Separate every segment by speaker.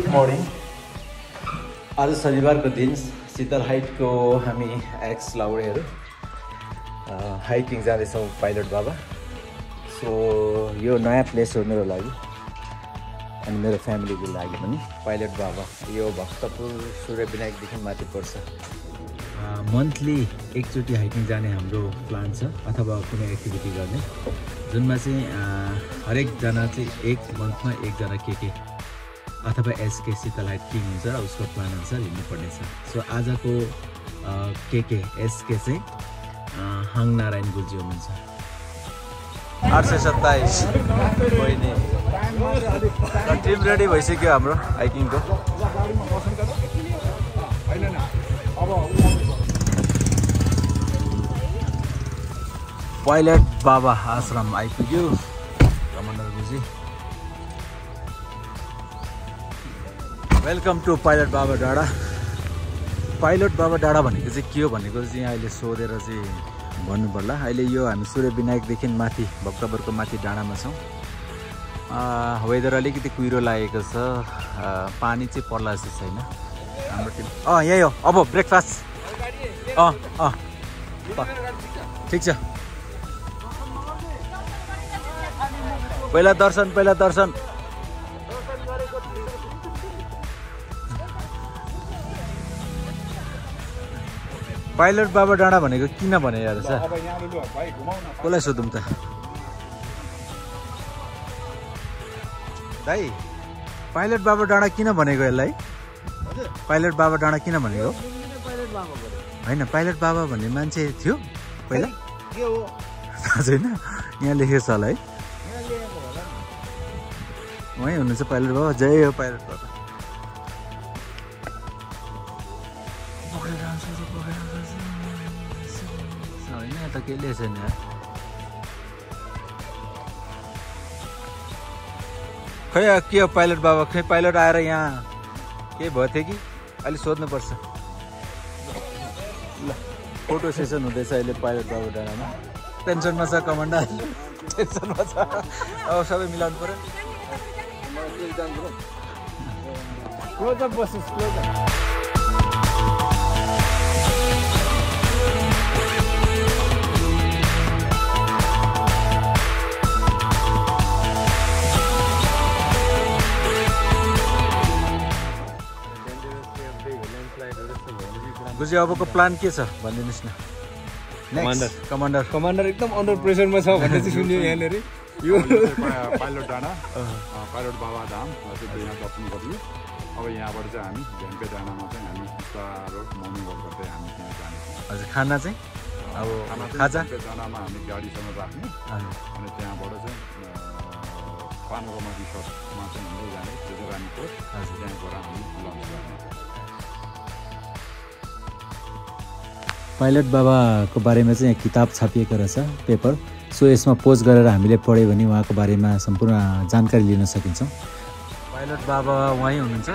Speaker 1: Good morning. आज शनिबारको दिन शीतल हाइटको हामी एक्स लाउडेहरू हाइकिङ जाँदैछौँ पाइलट बाबा। सो यो नयाँ प्लेस हो मेरो लागि अनि मेरो फ्यामिलीको लागि पनि। पाइलट बाबा यो भक्तपुर सूर्य विनायकदेखि माथि पर्छ। मन्थली एकचोटि हाइकिङ जाने हाम्रो प्लान छ अथवा कुनै एक्टिभिटी गर्ने जुनमा चाहिँ हरेकजना चाहिँ एक मन्थमा एकजना के अथवा एसके शीतल हाइट किङ हुन्छ र उसको प्लान अनुसार हिँड्नुपर्नेछ। सो आजको के एसके चाहिँ हाङ नारायण गुरुजी हुनुहुन्छ। 827 बहिनी टिम रेडी भइसक्यो हाम्रो हाइकिङको। पाइलट बाबा आश्रम आइपुग्यो कमान्डर गुरुजी। वेलकम टु पाइलट बाबा डाँडा। पाइलट बाबा डाँडा भनेको चाहिँ के हो भनेको चाहिँ अहिले सोधेर चाहिँ भन्नु पर्ला। अहिले यो हामी सूर्य विनायकदेखि माथि भक्तपुरको माथि डाँडामा छौँ। वेदर अलिकति कुहिरो लागेको छ, पानी चाहिँ पर्ला जस्तो छैन। हाम्रो टिम यही हो। अब ब्रेकफास्ट ठिक छ। पहिला दर्शन पाइलट बाबा डाँडा भनेको किन भने यार सर कसलाई सोधौँ त दाइ? पाइलट बाबा डाँडा किन भनेको यसलाई? पाइलट बाबा डाँडा किन भनेको? होइन, पाइलट बाबा भन्ने मान्छे थियो पहिला थाहा छैन। यहाँ लेखेको छ होला है, उहाँ हुनुहुन्छ पाइलट बाबा। जय हो पाइलट बाबा। होइन त केही छैन खै। के हो पाइलट बाबा? खै पाइलट आएर यहाँ के भयो थियो कि अहिले सोध्नुपर्छ। ल फोटो सेसन हुँदैछ अहिले पाइलट बाबा डाँडामा। टेन्सनमा छ कमान्डर, टेन्सनमा छ। अब सबै मिलाउनु पऱ्यो। गुरुजी अबको प्लान के छ भनिदिनुहोस् न। कमान्डर एकदम अन्डर प्रेसरमा छ भन्ने चाहिँ सुन्यो यहाँनिर।
Speaker 2: यो पाइलट डाँडा पाइलट बाबा धाम यहाँ दर्शन गर्यो। अब यहाँबाट चाहिँ हामी झ्याम्पे डाँडामा चाहिँ हामी बिस्तारो मर्निङ वक गर्दै हामी त्यहाँ जानेछौँ।
Speaker 1: हजुर, खाना चाहिँ अब खाजा
Speaker 2: डाँडामा हामी गाडीसँग राख्ने अनि त्यहाँबाट चाहिँ पानोरमा रिसोर्टमा चाहिँ हिँड्दै जाने। त्यो चाहिँ रानीकोट। हजुर, त्यहाँ गएर हामी लन्च गर्ने।
Speaker 1: पाइलट बाबाको बारेमा चाहिँ यहाँ किताब छापिएको रहेछ, पेपर। सो यसमा पोस्ट गरेर हामीले पढ्यो भने उहाँको बारेमा सम्पूर्ण जानकारी लिन सकिन्छ। पाइलट बाबा उहाँ हुनुहुन्छ,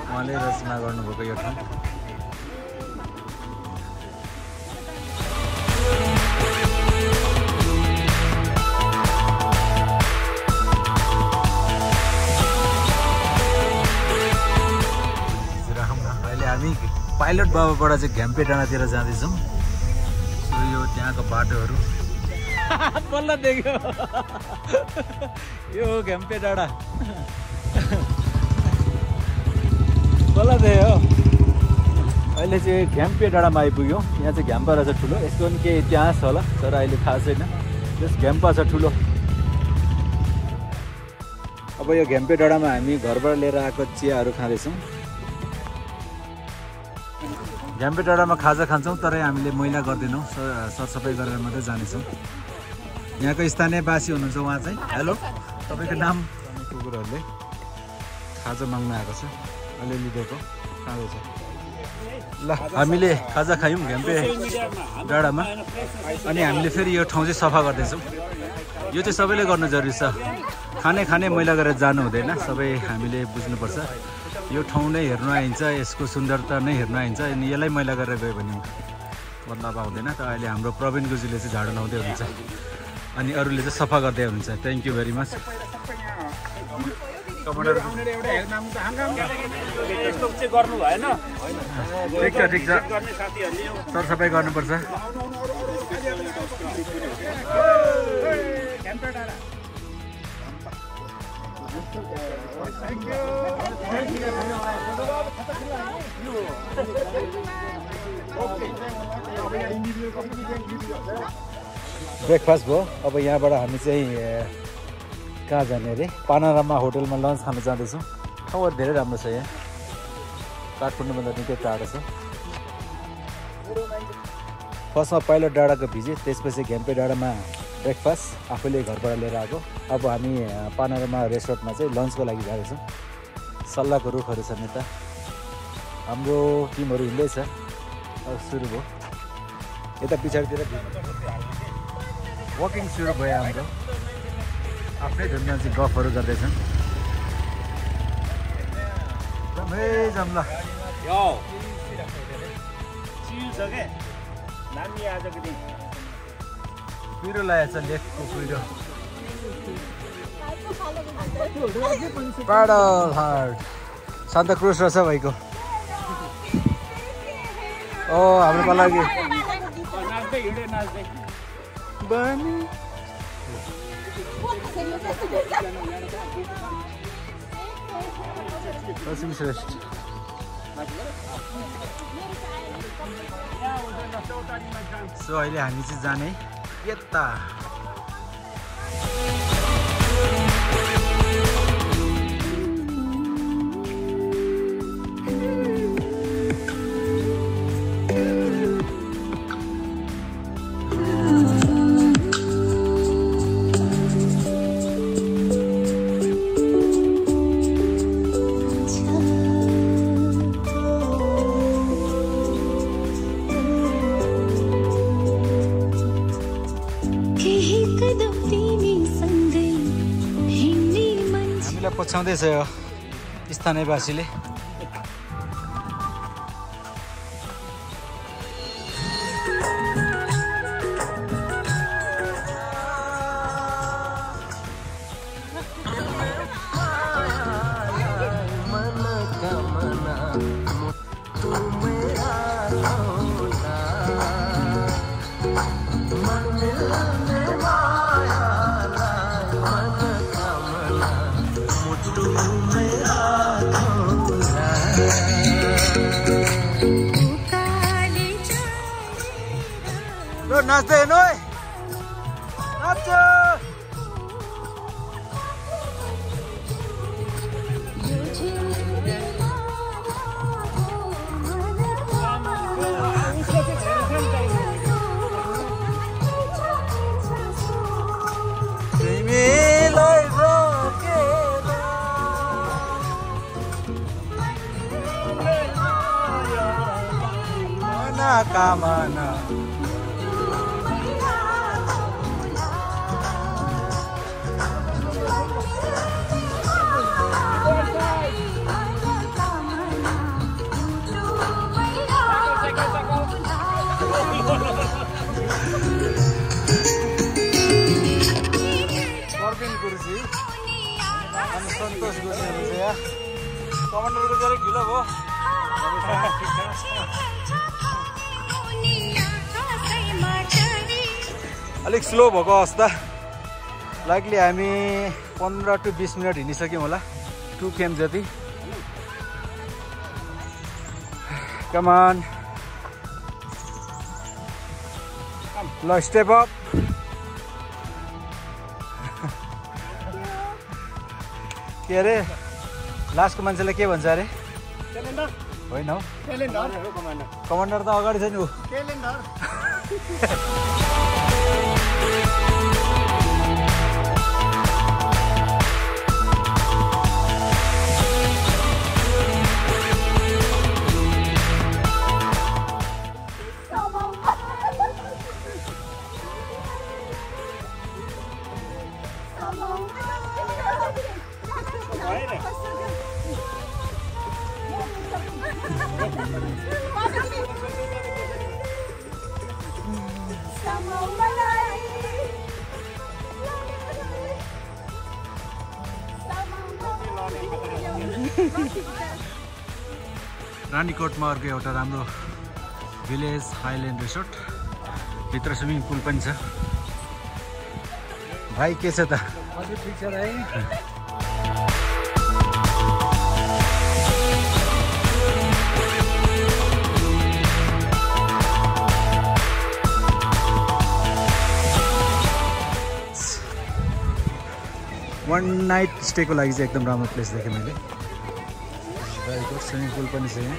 Speaker 1: उहाँले रचना गर्नुभएको यो ठाउँ। अहिले हामी पाइलट बाबाबाट चाहिँ घ्याम्पे डाँडातिर जाँदैछौँ। यो त्यहाँको बाटोहरू बल्ल देख्यो। यो घ्याम्पे डाँडा बल्ल देख्यो। अहिले चाहिँ घ्याम्पे डाँडामा आइपुग्यो। यहाँ चाहिँ घ्याम्पा रहेछ ठुलो। यसको पनि केही इतिहास होला तर अहिले थाहा छैन। त्यस घ्याम्पा छ ठुलो। अब यो घ्याम्पे डाँडामा हामी घरबाट लिएर आएको चियाहरू खाँदैछौँ। झ्याम्पे डाँडामा खाजा खान्छौँ तर हामीले मैला गर्दैनौँ, सरसफाइ गरेर मात्रै जानेछौँ। यहाँको स्थानीयवासी हुनुहुन्छ उहाँ चाहिँ। हेलो, तपाईँको नाम? कुकुरहरूले खाजा माग्न आएको छ, अलिअलि दिएको खाँदैछ। ल हामीले खाजा खायौँ झ्याम्पे डाँडामा अनि हामीले फेरि यो ठाउँ चाहिँ सफा गर्दैछौँ। यो चाहिँ सबैले गर्नु जरुरी छ। खाने मैला गरेर जानु हुँदैन। सबै हामीले बुझ्नुपर्छ। यो ठाउँ नै हेर्नु आइन्छ, यसको सुन्दरता नै हेर्नु आइन्छ। अनि यसलाई मैला गरेर गयो भने मतलब आउँदैन। त अहिले हाम्रो प्रवीण गुरुजीले चाहिँ झाडु लाउँदै हुनुहुन्छ अनि अरूले चाहिँ सफा गर्दै हुनुहुन्छ। Thank you very much. Commander
Speaker 2: आउनेले एउटा हेल्प माग्नु त हाम्रो
Speaker 3: यस्तो चाहिँ गर्नु भएन
Speaker 1: ठिक छ
Speaker 3: गर्ने साथीहरूले
Speaker 1: सरसफाइ गर्नुपर्छ ब्रेकफास्ट भयो अब यहाँबाट हामी चाहिँ कहाँ जाने अरे पानारामा होटलमा लन्च खान जाँदैछौँ ठाउँहरू धेरै राम्रो छ यहाँ काठमाडौँभन्दा निकै टाढो छ फर्स्टमा पाइलट डाँडाको भिजिट त्यसपछि घ्याम्पे डाँडामा ब्रेकफास्ट आफूले घरबाट लिएर आएको अब हामी पानारामा रेस्टुरेन्टमा चाहिँ लन्चको लागि जाँदैछौँ सल्लाहको रुखहरू छन् यता हाम्रो टिमहरू हिँड्दैछ अब सुरु भयो यता पछाडितिर वकिङ सुरु भयो हाम्रो आफ्नै धुनमा चाहिँ गफहरू गर्दैछन् एकदमै जम्ला पिरो लागेको छ लेकको पिरो पाडल हार्ट सान्ता क्रुज रहेछ भाइको ओ हाम्रो लागि श्रेष्ठ सो अहिले हामी चाहिँ जाने यता पछ्याउँदैछ यो स्थानीयवासीले नाच्दै हेर्नु है नाच्छ तिमीलाई रोकेर मनोकामना सन्तोष गुरुजी हुनुहुन्छ यहाँ कमान्डरको जरा ढिलो भयो अलिक स्लो भएको अवस्था लाइकली हामी 15 to 20 मिनट हिँडिसक्यौँ होला 2 km जति कमान ल स्टेप अप के अरे लास्टको मान्छेलाई के भन्छ अरे होइन हौ कमान्डर त अगाडि छ नि ऊ रानीकोटमा अर्को एउटा राम्रो भिलेज हाइल्यान्ड रिसोर्ट भित्र स्विमिङ पुल पनि छ भाइ के छ त
Speaker 4: हजुर ठीक छ भाइ
Speaker 1: वन नाइट स्टेको लागि चाहिँ एकदम राम्रो प्लेस देखेँ मैले रानीकोट स्विमिङ पुल पनि छ यहाँ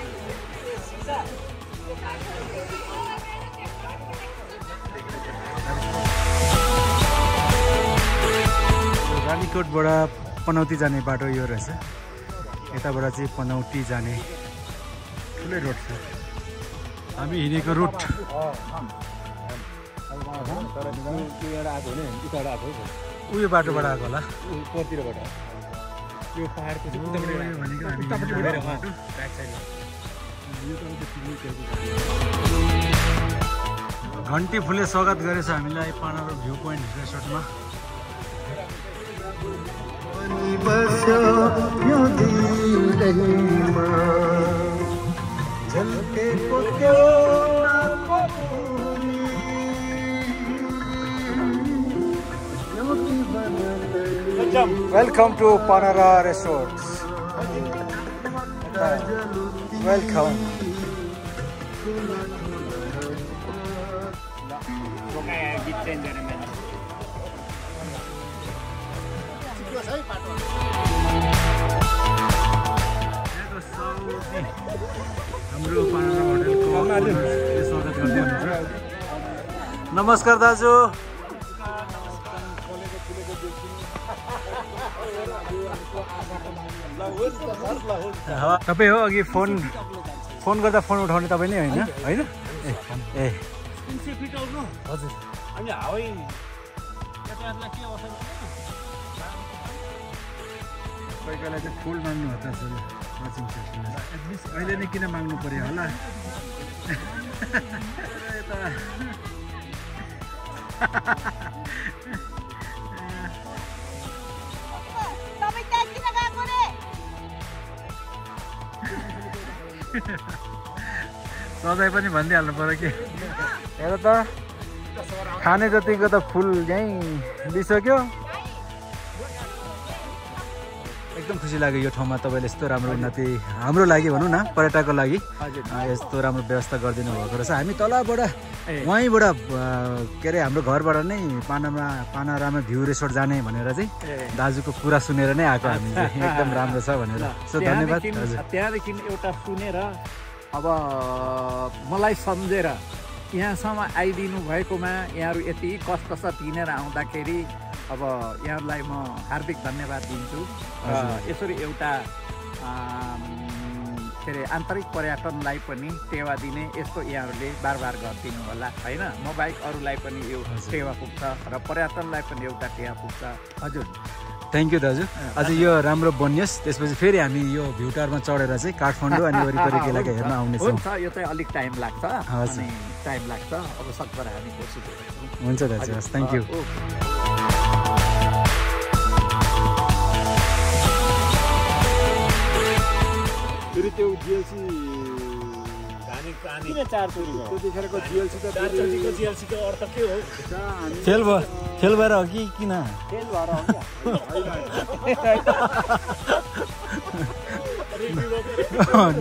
Speaker 1: रानीकोटबाट पनौती जाने बाटो यो रहेछ यताबाट चाहिँ पनौती जाने ठुलै रोड छ हामी हिँडेको रुट उयो बाटोबाट आएको होला
Speaker 4: यो पहाडको
Speaker 1: घन्टी फुलले स्वागत गरेछ हामीलाई पानारो भ्यू पोइन्ट रिसोर्टमा Welcome to Panara Resorts. Welcome. हाम्रो पानारा होटलको स्वागत गर्दै हुनुहुन्छ नमस्कार दाजु तपाईँ हो अघि फोन गर्दा फोन उठाउने तपाईँ नै होइन होइन ए
Speaker 3: हजुर अनि हावाई यातायातलाई के अवसर
Speaker 1: कोही बेला चाहिँ फुल माग्नु हो त वाचिङ सेसनमा अहिले नै किन माग्नु पर्यो होला सधैँ पनि भनिदिइहाल्नु पर्यो कि हेर त खाने जतिको त फुल यहीँ लिइसक्यो एकदम खुसी लाग्यो यो ठाउँमा तपाईँले यस्तो राम्रो उन्नति हाम्रो लागि भनौँ न पर्यटकको लागि यस्तो राम्रो व्यवस्था गरिदिनु भएको रहेछ हामी तलबाट वहीँबाट के अरे हाम्रो घरबाट नै पानारामा भ्यू रिसोर्ट जाने भनेर चाहिँ दाजुको कुरा सुनेर नै आएको हामी चाहिँ एकदम राम्रो छ भनेर सो धन्यवाद हजुर
Speaker 4: त्यहाँदेखि एउटा सुनेर अब मलाई सम्झेर यहाँसम्म आइदिनु भएकोमा यहाँहरू यति कष्ट हिँडेर आउँदाखेरि अब यहाँहरूलाई म हार्दिक धन्यवाद दिन्छु यसरी एउटा के अरे आन्तरिक पर्यटनलाई पनि टेवा दिने यस्तो यहाँहरूले बार गरिदिनु होला होइन म बाहेक अरूलाई पनि यो टेवा पुग्छ र पर्यटनलाई पनि एउटा टेवा पुग्छ हजुर
Speaker 1: थ्याङ्क यू दाजु अझ यो राम्रो बनियोस् त्यसपछि फेरि हामी यो भ्यू टावरमा चढेर चाहिँ काठमाडौँ अनि वरिपरिको इलाका हेर्न आउनेछौँ
Speaker 4: हुन्छ यो चाहिँ अलिक टाइम लाग्छ अनि टाइम लाग्छ अब सकभर हामी कोसिस गर्छौँ
Speaker 1: हुन्छ दाजु हस् थ्याङ्क यू
Speaker 2: फेरि त्यो जिएलसी
Speaker 3: किन 4 चोरी भयो
Speaker 2: त्यतिखेरको जिएलसी त
Speaker 3: 4 चोरीको जिएलसी को अर्थ के हो
Speaker 1: फेल भएर हो कि किन
Speaker 3: फेल भएर हो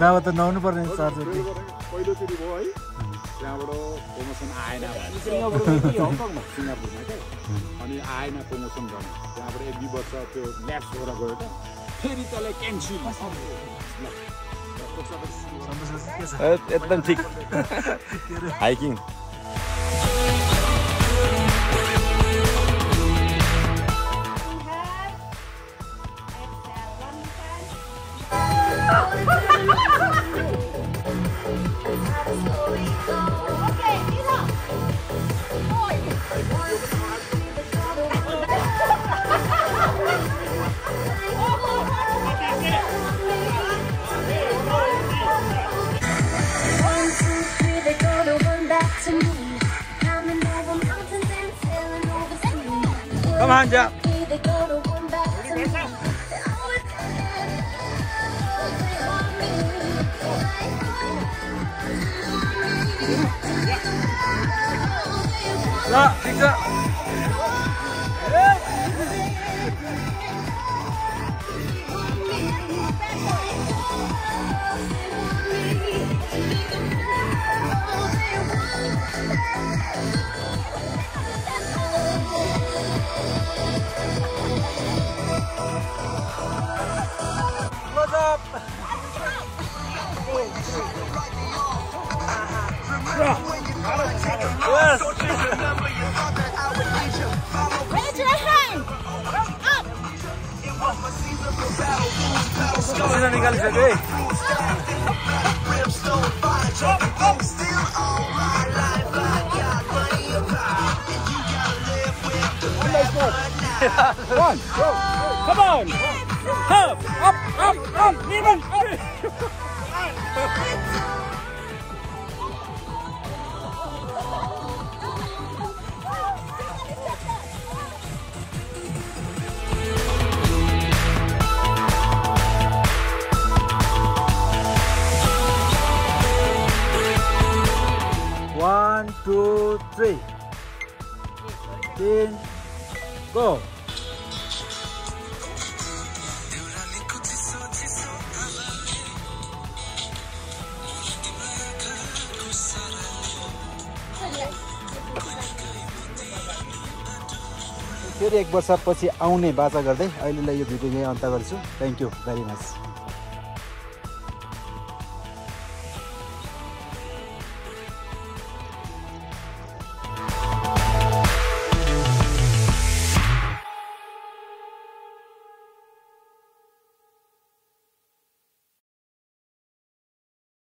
Speaker 1: नभए त नआउनु पर्ने 4 चोरी
Speaker 2: पहिलोचोटि भयो है त्यहाँबाट प्रमोसन आएन
Speaker 3: सिङ्गापुरमा
Speaker 2: के अनि आएन प्रमोसन गर्न त्यहाँबाट 1-2 वर्ष त्यो ल्याप्स भएर गयो त फेरि त्यसलाई क्यान्सल
Speaker 5: एकदम ठिक हाइकिङ
Speaker 1: Come on, Jack. ठिक छ
Speaker 6: Raise your hand. Up.
Speaker 1: निकालिसक्यो है
Speaker 3: One, go. Come on. Up, even.
Speaker 4: One, two, three. Then go. फेरि 1 वर्षपछि आउने बाचा गर्दै अहिलेलाई यो भिडियो यही अन्त गर्छु थ्याङ्क यू भेरी मच